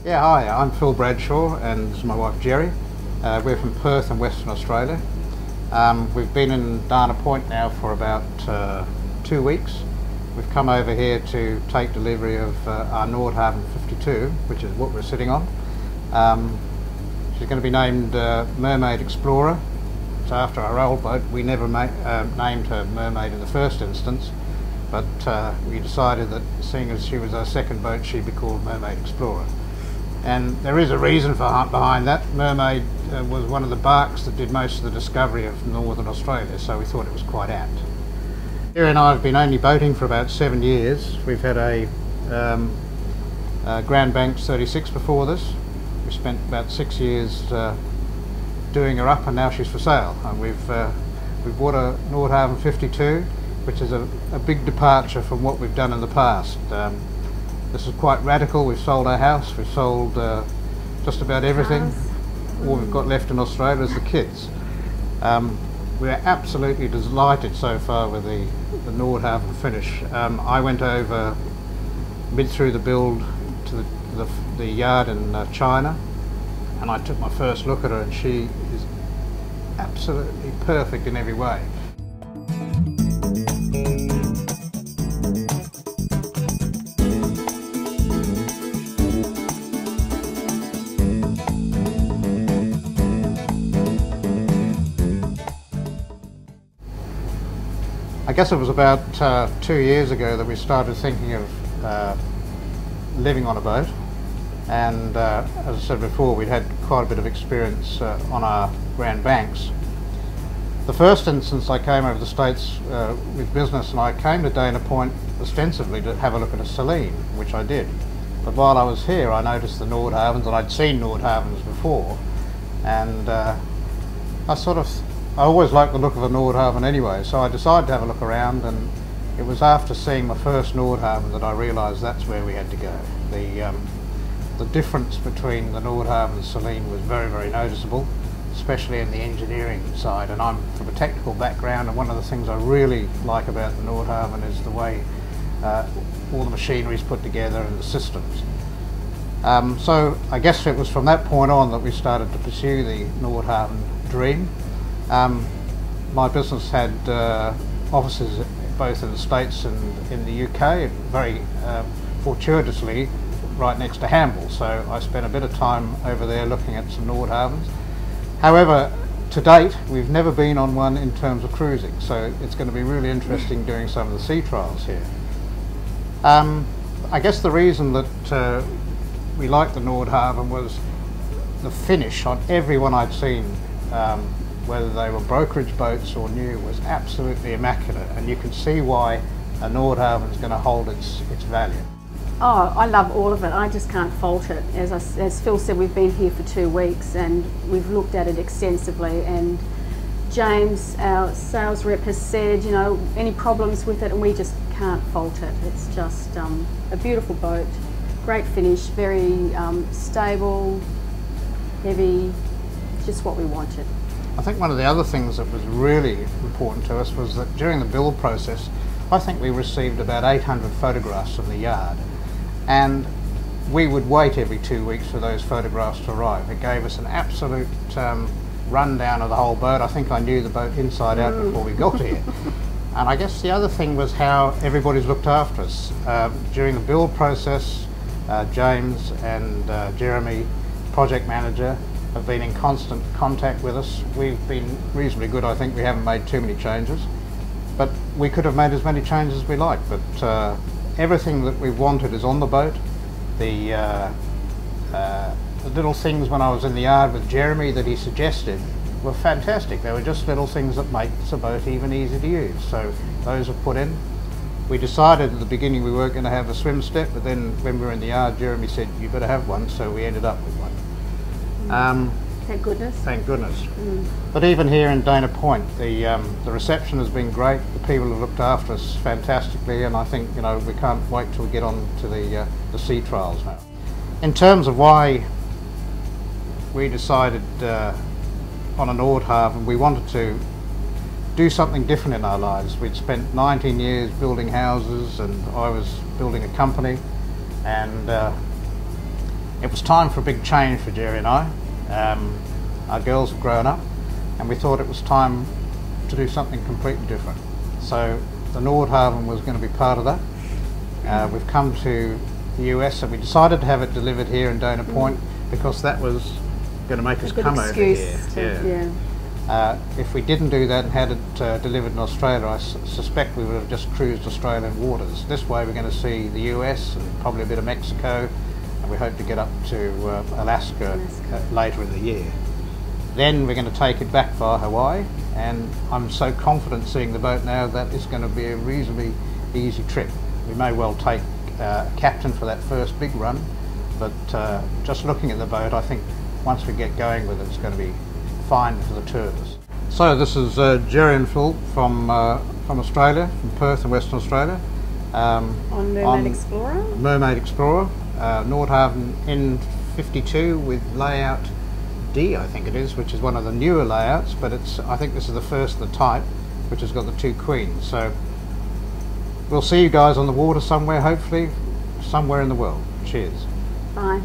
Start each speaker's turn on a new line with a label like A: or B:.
A: Yeah, hi, I'm Phil Bradshaw and this is my wife Gerri. We're from Perth in Western Australia. We've been in Dana Point now for about 2 weeks. We've come over here to take delivery of our Nordhavn 52, which is what we're sitting on. She's going to be named Mermaid Explorer. It's after our old boat. We never named her Mermaid in the first instance, but we decided that seeing as she was our second boat, she'd be called Mermaid Explorer. And there is a reason behind that. Mermaid was one of the barks that did most of the discovery of northern Australia, so we thought it was quite apt. Gerri and I have been only boating for about 7 years. We've had a Grand Banks 36 before this. We spent about 6 years doing her up, and now she's for sale. And we've bought a Nordhavn 52, which is a big departure from what we've done in the past. This is quite radical. We've sold our house, we've sold just about everything. All we've got left in Australia is the kids. We're absolutely delighted so far with the Nordhavn finish. I went over mid through the build to the yard in China, and I took my first look at her, and she is absolutely perfect in every way. I guess it was about 2 years ago that we started thinking of living on a boat, and as I said before, we'd had quite a bit of experience on our Grand Banks. The first instance I came over the States with business, and I came to Dana Point ostensibly to have a look at a Celine, which I did. But while I was here I noticed the Nordhavns, and I'd seen Nordhavns before, and I always liked the look of a Nordhavn anyway, so I decided to have a look around, and it was after seeing my first Nordhavn that I realised that's where we had to go. The difference between the Nordhavn and Celine was very, very noticeable, especially in the engineering side, and I'm from a technical background, and one of the things I really like about the Nordhavn is the way all the machinery is put together and the systems. So I guess it was from that point on that we started to pursue the Nordhavn dream. My business had offices both in the States and in the UK, very fortuitously right next to Hamble, so I spent a bit of time over there looking at some Nordhavns. However, to date we've never been on one in terms of cruising, so it's going to be really interesting doing some of the sea trials here. I guess the reason that we liked the Nordhavn was the finish on everyone I'd seen, whether they were brokerage boats or new, was absolutely immaculate, and you can see why a Nordhavn is going to hold its value.
B: Oh, I love all of it. I just can't fault it. As Phil said, we've been here for 2 weeks and we've looked at it extensively, and James, our sales rep, has said, you know, any problems with it, and we just can't fault it. It's just a beautiful boat, great finish, very stable, heavy, just what we wanted.
A: I think one of the other things that was really important to us was that during the build process, I think we received about 800 photographs from the yard, and we would wait every 2 weeks for those photographs to arrive. It gave us an absolute rundown of the whole boat. I think I knew the boat inside out before we got here. And I guess the other thing was how everybody's looked after us. During the build process, James and Jeremy, project manager, have been in constant contact with us. We've been reasonably good. I think we haven't made too many changes, but we could have made as many changes as we like. But everything that we wanted is on the boat. The little things when I was in the yard with Jeremy that he suggested were fantastic. They were just little things that make the boat even easier to use. So those are put in. We decided at the beginning we weren't going to have a swim step, but then when we were in the yard, Jeremy said, you better have one, so we ended up with one.
B: Thank goodness.
A: Thank goodness. But even here in Dana Point, the reception has been great. The people have looked after us fantastically, and I think, you know, we can't wait till we get on to the sea trials now. In terms of why we decided on a Nordhavn, we wanted to do something different in our lives. We'd spent 19 years building houses, and I was building a company, and It was time for a big change for Gerri and I. Our girls have grown up, and we thought it was time to do something completely different. So the Nordhavn was going to be part of that. We've come to the US, and we decided to have it delivered here in Dana Point because that was going to make us come over here. If we didn't do that and had it delivered in Australia, I suspect we would have just cruised Australian waters. This way we're going to see the US and probably a bit of Mexico, and we hope to get up to Alaska later in the year. Then we're going to take it back via Hawaii, and I'm so confident seeing the boat now that it's going to be a reasonably easy trip. We may well take a captain for that first big run, but just looking at the boat, I think once we get going with it, it's going to be fine for the tourists. So this is Gerri and Phil from Australia, from Perth in Western Australia.
B: On Mermaid Explorer?
A: Mermaid Explorer, Nordhavn N52 with layout D, I think it is, which is one of the newer layouts, but I think this is the first of the type, which has got the 2 queens. So we'll see you guys on the water somewhere, hopefully, somewhere in the world. Cheers.
B: Bye.